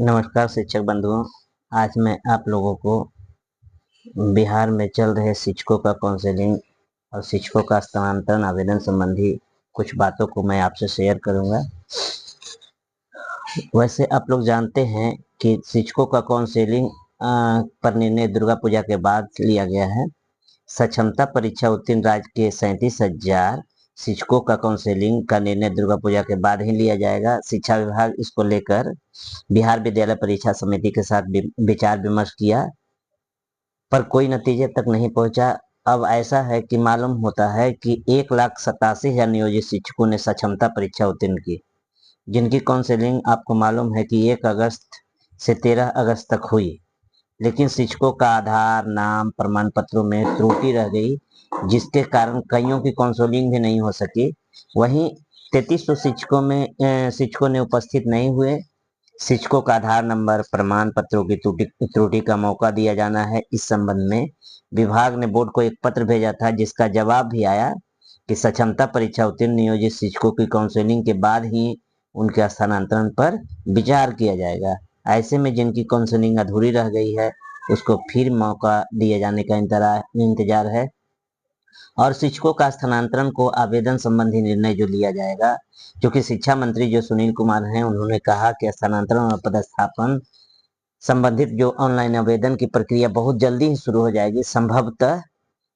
नमस्कार शिक्षक बंधुओं। आज मैं आप लोगों को बिहार में चल रहे शिक्षकों का काउंसलिंग और शिक्षकों का स्थानांतरण आवेदन संबंधी कुछ बातों को मैं आपसे शेयर करूंगा। वैसे आप लोग जानते हैं कि शिक्षकों का काउंसलिंग पर निर्णय दुर्गा पूजा के बाद लिया गया है। सक्षमता परीक्षा उत्तीर्ण राज्य के 37,000 शिक्षकों का काउंसलिंग का निर्णय दुर्गा पूजा के बाद ही लिया जाएगा। शिक्षा विभाग इसको लेकर बिहार विद्यालय परीक्षा समिति के साथ विचार विमर्श किया, पर कोई नतीजे तक नहीं पहुंचा। अब ऐसा है कि मालूम होता है कि 1,87,000 नियोजित शिक्षकों ने सक्षमता परीक्षा उत्तीर्ण की, जिनकी काउंसलिंग आपको मालूम है कि 1 अगस्त से 13 अगस्त तक हुई। लेकिन शिक्षकों का आधार, नाम, प्रमाण पत्रों में त्रुटि रह गई, जिसके कारण कईयों की काउंसलिंग भी नहीं हो सकी। वहीं 3300 शिक्षकों ने उपस्थित नहीं हुए। शिक्षकों का आधार नंबर, प्रमाण पत्रों की त्रुटि का मौका दिया जाना है। इस संबंध में विभाग ने बोर्ड को एक पत्र भेजा था, जिसका जवाब भी आया कि सक्षमता परीक्षा उत्तीर्ण नियोजित शिक्षकों की काउंसलिंग के बाद ही उनके स्थानांतरण पर विचार किया जाएगा। ऐसे में जिनकी काउंसलिंग अधूरी रह गई है, उसको फिर मौका दिए जाने का इंतजार है। और शिक्षकों का स्थानांतरण को आवेदन संबंधी निर्णय जो लिया जाएगा, क्योंकि शिक्षा मंत्री जो सुनील कुमार हैं, उन्होंने कहा कि स्थानांतरण और पदस्थापन संबंधित जो ऑनलाइन आवेदन की प्रक्रिया बहुत जल्दी ही शुरू हो जाएगी। संभवतः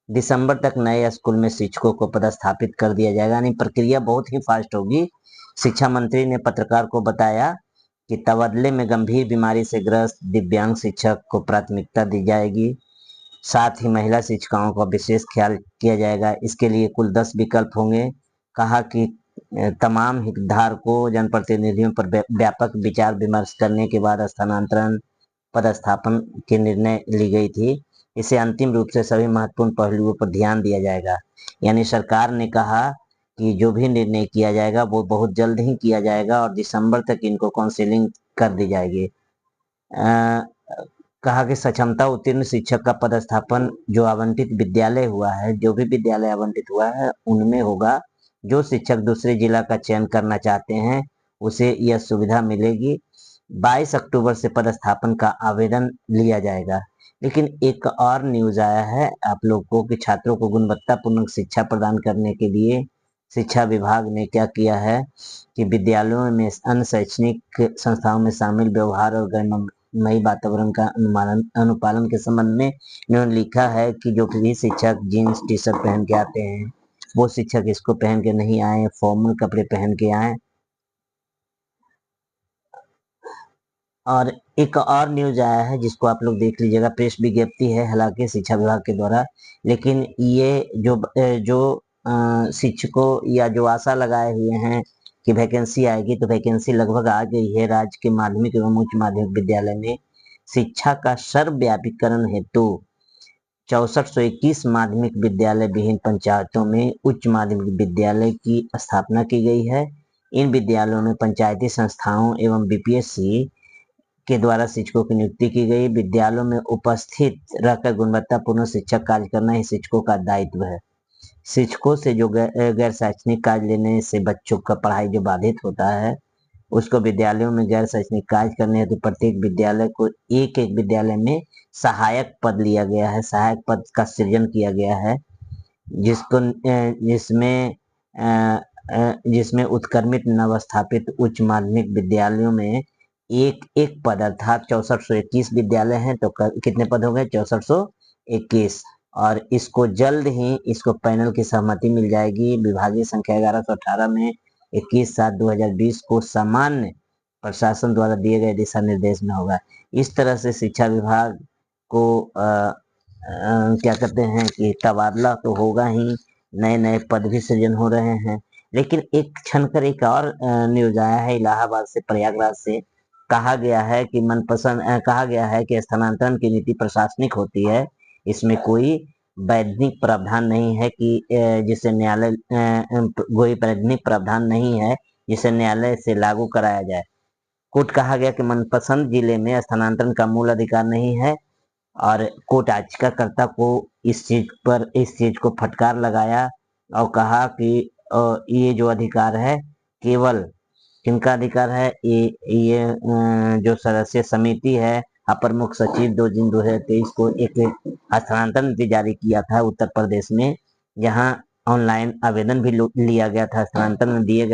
दिसंबर तक नए स्कूल में शिक्षकों को पदस्थापित कर दिया जाएगा, यानी प्रक्रिया बहुत ही फास्ट होगी। शिक्षा मंत्री ने पत्रकार को बताया कि तबादले में गंभीर बीमारी से ग्रस्त दिव्यांग शिक्षक को प्राथमिकता दी जाएगी। साथ ही महिला शिक्षिकाओं का विशेष ख्याल किया जाएगा। इसके लिए कुल 10 विकल्प होंगे। कहा कि तमाम हितधारकों, जनप्रतिनिधियों पर व्यापक विचार विमर्श करने के बाद स्थानांतरण पदस्थापन के निर्णय ली गई थी। इसे अंतिम रूप से सभी महत्वपूर्ण पहलुओं पर ध्यान दिया जाएगा। यानी सरकार ने कहा कि जो भी निर्णय किया जाएगा वो बहुत जल्द ही किया जाएगा और दिसंबर तक इनको काउंसलिंग कर दी जाएगी। कहा कि सक्षमता उत्तीर्ण शिक्षक का पदस्थापन जो आवंटित विद्यालय हुआ है, जो भी विद्यालय आवंटित हुआ है, उनमें होगा। जो शिक्षक दूसरे जिला का चयन करना चाहते हैं, उसे यह सुविधा मिलेगी। 22 अक्टूबर से पदस्थापन का आवेदन लिया जाएगा। लेकिन एक और न्यूज आया है आप लोग को कि छात्रों को गुणवत्तापूर्ण शिक्षा प्रदान करने के लिए शिक्षा विभाग ने क्या किया है कि विद्यालयों में अन्य शैक्षणिक संस्थाओं में शामिल व्यवहार और गैरमयी वातावरण का अनुपालन के संबंध में इन्होंने लिखा है कि जो भी शिक्षक जीन्स टी शर्ट पहन के आते हैं, वो शिक्षक इसको पहन के नहीं आए, फॉर्मल कपड़े पहन के आए। और एक और न्यूज आया है जिसको आप लोग देख लीजिएगा, प्रेस विज्ञप्ति है हालांकि शिक्षा विभाग के द्वारा, लेकिन ये जो शिक्षकों या जो आशा लगाए हुए हैं कि वैकेंसी आएगी, तो वैकेंसी लगभग आ गई है। राज्य के माध्यमिक एवं उच्च माध्यमिक विद्यालय में शिक्षा का सर्वव्यापीकरण हेतु 6421 माध्यमिक विद्यालय विभिन्न पंचायतों में उच्च माध्यमिक विद्यालय की स्थापना की गई है। इन विद्यालयों में पंचायती संस्थाओं एवं बीपीएससी के द्वारा शिक्षकों की नियुक्ति की गई। विद्यालयों में उपस्थित रहकर गुणवत्तापूर्ण शिक्षक कार्य करना ही शिक्षकों का दायित्व है। शिक्षकों से जो गैर शैक्षणिक कार्य लेने से बच्चों का पढ़ाई जो बाधित होता है, उसको विद्यालयों में गैर शैक्षणिक कार्य करने हेतु प्रत्येक विद्यालय को एक एक विद्यालय में सहायक पद लिया गया है, सहायक पद का सृजन किया गया है, जिसको जिसमें उत्क्रमित नवस्थापित उच्च माध्यमिक विद्यालयों में एक एक पद अर्थात 6421 विद्यालय हैं, तो कितने पद हो गए? 6421। और इसको जल्द ही इसको पैनल की सहमति मिल जाएगी। विभागीय संख्या 1118 में 21/7/2020 को सामान्य प्रशासन द्वारा दिए गए दिशा निर्देश में होगा। इस तरह से शिक्षा विभाग को क्या कहते हैं कि तबादला तो होगा ही, नए नए पद भी सृजन हो रहे हैं। लेकिन एक क्षण कर एक और न्यूज आया है इलाहाबाद से, प्रयागराज से। कहा गया है कि स्थानांतरण की नीति प्रशासनिक होती है, इसमें कोई वैधानिक प्रावधान नहीं है कि जिसे न्यायालय कोई वैधानिक प्रावधान नहीं है जिसे न्यायालय से लागू कराया जाए। कोर्ट कहा गया कि मनपसंद जिले में स्थानांतरण का मूल अधिकार नहीं है, और कोर्ट याचिकाकर्ता को इस चीज को फटकार लगाया और कहा कि ये जो अधिकार है केवल किनका अधिकार है? ये जो सदस्य समिति है, अपर मुख्य सचिव 2 जून 2023 को एक स्थानांतरण नीति जारी किया था उत्तर प्रदेश में, जहां ऑनलाइन आवेदन भी लिया गया था। स्थानांतरण दिए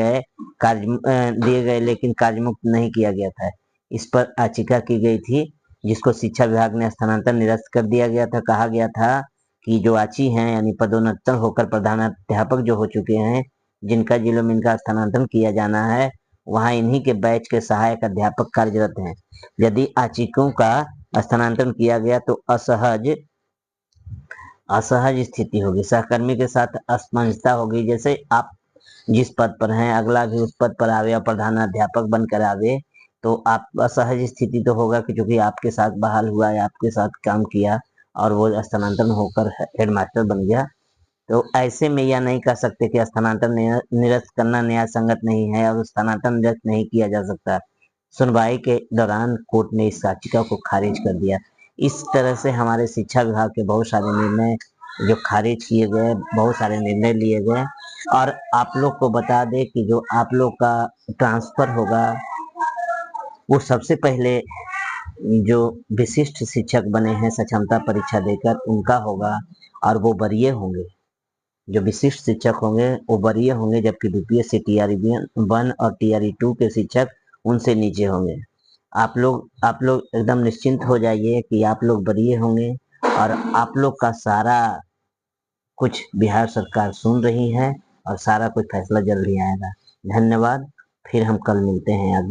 गए लेकिन कार्यमुक्त नहीं किया गया था। इस पर याचिका की गई थी, जिसको शिक्षा विभाग ने स्थानांतरण निरस्त कर दिया गया था। कहा गया था कि जो आची हैं यानी पदोन्नत होकर प्रधानाध्यापक जो हो चुके हैं, जिनका जिलों में इनका स्थानांतरण किया जाना है, वहां इन्हीं के बैच के सहायक अध्यापक कार्यरत हैं। यदि आचिकों का स्थानांतरण किया गया तो असहज स्थिति होगी, सहकर्मी के साथ असमंजसता होगी। जैसे आप जिस पद पर हैं, अगला भी उस पद पर आवे और प्रधानाध्यापक बनकर आवे, तो आप असहज स्थिति तो होगा कि चूंकि आपके साथ बहाल हुआ या आपके साथ काम किया और वो स्थानांतरण होकर हेडमास्टर बन गया। तो ऐसे में यह नहीं कह सकते कि स्थानांतरण निरस्त करना न्याय संगत नहीं है और स्थानांतरण निरस्त नहीं किया जा सकता। सुनवाई के दौरान कोर्ट ने इस याचिका को खारिज कर दिया। इस तरह से हमारे शिक्षा विभाग के बहुत सारे निर्णय जो खारिज किए गए, बहुत सारे निर्णय लिए गए। और आप लोग को बता दें कि जो आप लोग का ट्रांसफर होगा, वो सबसे पहले जो विशिष्ट शिक्षक बने हैं सक्षमता परीक्षा देकर, उनका होगा और वो वरीय होंगे। जो विशिष्ट शिक्षक होंगे वो वरीय होंगे, जबकि बीपीएससी TRE-1 और TRE-2 के शिक्षक उनसे नीचे होंगे। आप लोग एकदम निश्चिंत हो जाइए कि आप लोग वरीय होंगे और आप लोग का सारा कुछ बिहार सरकार सुन रही है और सारा कुछ फैसला जल्दी आएगा। धन्यवाद। फिर हम कल मिलते हैं आगे।